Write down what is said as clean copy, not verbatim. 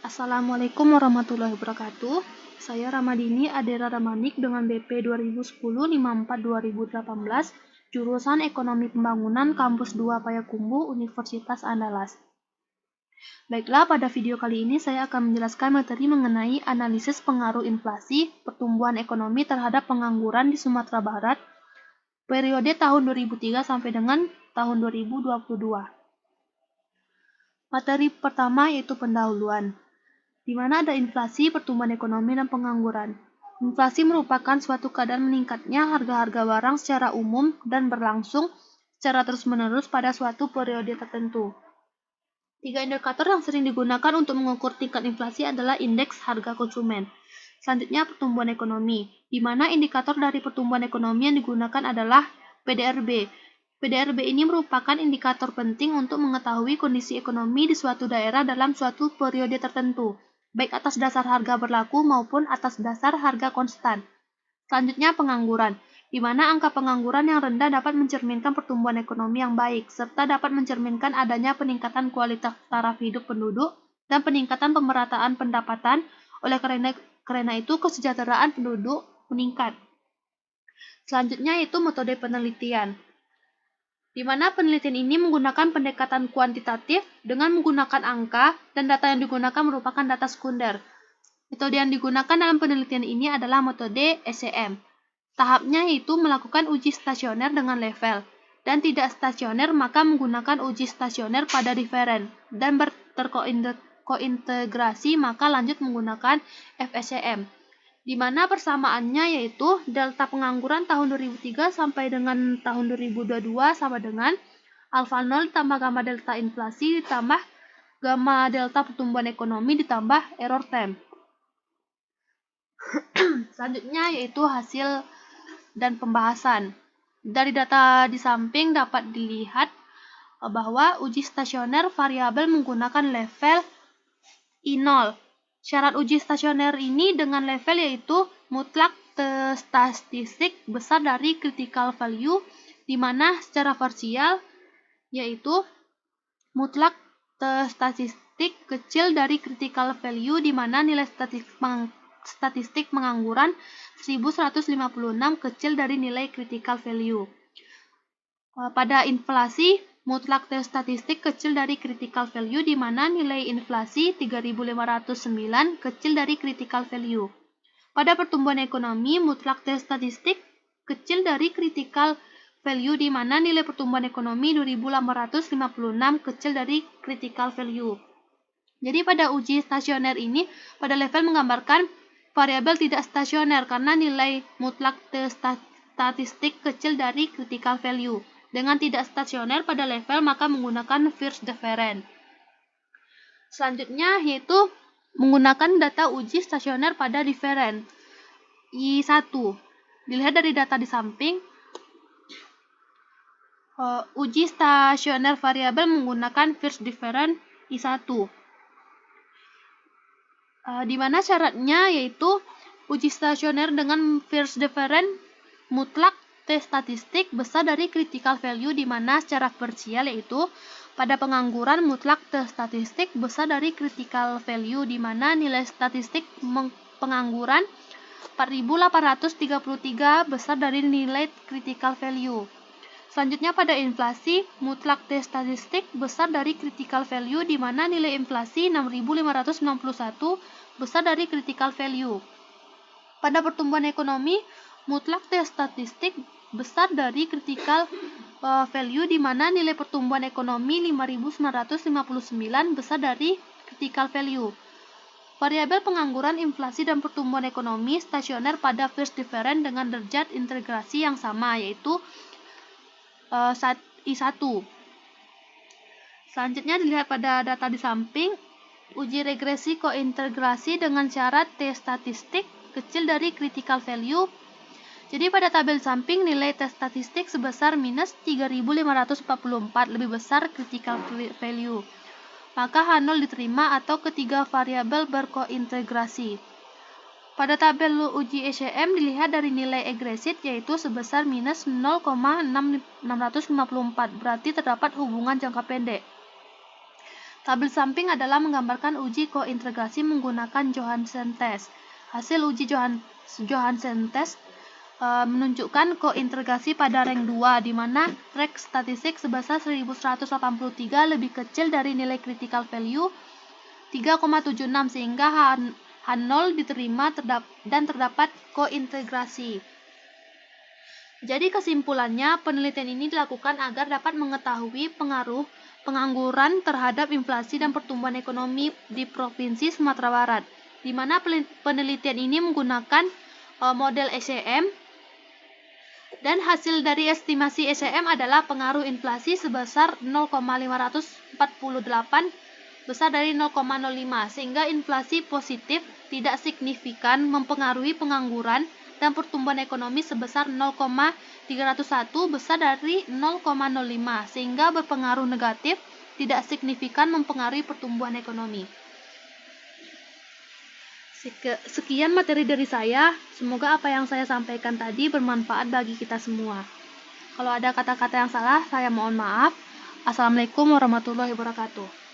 Assalamualaikum warahmatullahi wabarakatuh. Saya Ramadini Adera Ramanik dengan BP 2010-54-2018, jurusan Ekonomi Pembangunan Kampus 2 Payakumbuh, Universitas Andalas. Baiklah, pada video kali ini saya akan menjelaskan materi mengenai analisis pengaruh inflasi, pertumbuhan ekonomi terhadap pengangguran di Sumatera Barat, periode tahun 2003 sampai dengan tahun 2022. Materi pertama yaitu pendahuluan, di mana ada inflasi, pertumbuhan ekonomi, dan pengangguran. Inflasi merupakan suatu keadaan meningkatnya harga-harga barang secara umum dan berlangsung secara terus-menerus pada suatu periode tertentu. 3 indikator yang sering digunakan untuk mengukur tingkat inflasi adalah indeks harga konsumen. Selanjutnya, pertumbuhan ekonomi, di mana indikator dari pertumbuhan ekonomi yang digunakan adalah PDRB. PDRB ini merupakan indikator penting untuk mengetahui kondisi ekonomi di suatu daerah dalam suatu periode tertentu, baik atas dasar harga berlaku maupun atas dasar harga konstan. Selanjutnya, pengangguran, di mana angka pengangguran yang rendah dapat mencerminkan pertumbuhan ekonomi yang baik, serta dapat mencerminkan adanya peningkatan kualitas taraf hidup penduduk dan peningkatan pemerataan pendapatan. Oleh karena itu, kesejahteraan penduduk meningkat. Selanjutnya, yaitu metode penelitian, di mana penelitian ini menggunakan pendekatan kuantitatif dengan menggunakan angka, dan data yang digunakan merupakan data sekunder. Metode yang digunakan dalam penelitian ini adalah metode SEM. Tahapnya yaitu melakukan uji stasioner dengan level, dan tidak stasioner maka menggunakan uji stasioner pada referen, dan terkointegrasi maka lanjut menggunakan FSCM. Di mana persamaannya yaitu delta pengangguran tahun 2003 sampai dengan tahun 2022 sama dengan alfa 0 ditambah gamma delta inflasi ditambah gamma delta pertumbuhan ekonomi ditambah error time. Selanjutnya yaitu hasil dan pembahasan. Dari data di samping dapat dilihat bahwa uji stasioner variabel menggunakan level I0. Syarat uji stasioner ini dengan level yaitu mutlak statistik besar dari critical value, di mana secara parsial yaitu mutlak statistik kecil dari critical value, di mana nilai statistik pengangguran 1156 kecil dari nilai critical value. Pada inflasi, mutlak statistik kecil dari critical value, di mana nilai inflasi 3509 kecil dari critical value. Pada pertumbuhan ekonomi, mutlak statistik kecil dari critical value, di mana nilai pertumbuhan ekonomi 2856 kecil dari critical value. Jadi pada uji stasioner ini, pada level menggambarkan variabel tidak stasioner karena nilai mutlak statistik kecil dari critical value. Dengan tidak stasioner pada level maka menggunakan first difference. Selanjutnya yaitu menggunakan data uji stasioner pada difference I1. Dilihat dari data di samping, uji stasioner variabel menggunakan first difference I1. Di mana syaratnya yaitu uji stasioner dengan first difference mutlak statistik besar dari critical value, di mana secara parsial yaitu pada pengangguran mutlak statistik besar dari critical value, di mana nilai statistik pengangguran 4833 besar dari nilai critical value. Selanjutnya pada inflasi, mutlak statistik besar dari critical value, di mana nilai inflasi 6591 besar dari critical value. Pada pertumbuhan ekonomi, mutlak statistik besar dari critical value, di mana nilai pertumbuhan ekonomi 5959 besar dari critical value. Variabel pengangguran, inflasi, dan pertumbuhan ekonomi stasioner pada first difference dengan derajat integrasi yang sama yaitu I1. Selanjutnya dilihat pada data di samping, uji regresi kointegrasi dengan syarat T statistik kecil dari critical value. Jadi pada tabel samping nilai T statistik sebesar minus 3544 lebih besar critical value. Maka H0 diterima atau ketiga variabel berkointegrasi. Pada tabel uji ECM dilihat dari nilai egresit yaitu sebesar minus 0,654, berarti terdapat hubungan jangka pendek. Tabel samping adalah menggambarkan uji kointegrasi menggunakan Johansen test. Hasil uji Johansen test menunjukkan kointegrasi pada rank 2, di mana rank statistik sebesar 1183 lebih kecil dari nilai critical value 3,76, sehingga H0 diterima dan terdapat kointegrasi. Jadi kesimpulannya, penelitian ini dilakukan agar dapat mengetahui pengaruh pengangguran terhadap inflasi dan pertumbuhan ekonomi di Provinsi Sumatera Barat, di mana penelitian ini menggunakan model ECM, dan hasil dari estimasi ECM adalah pengaruh inflasi sebesar 0,548 besar dari 0,05, sehingga inflasi positif tidak signifikan mempengaruhi pengangguran dan pertumbuhan ekonomi sebesar 0,301 besar dari 0,05, sehingga berpengaruh negatif tidak signifikan mempengaruhi pertumbuhan ekonomi. Sekian materi dari saya, semoga apa yang saya sampaikan tadi bermanfaat bagi kita semua. Kalau ada kata-kata yang salah, saya mohon maaf. Assalamualaikum warahmatullahi wabarakatuh.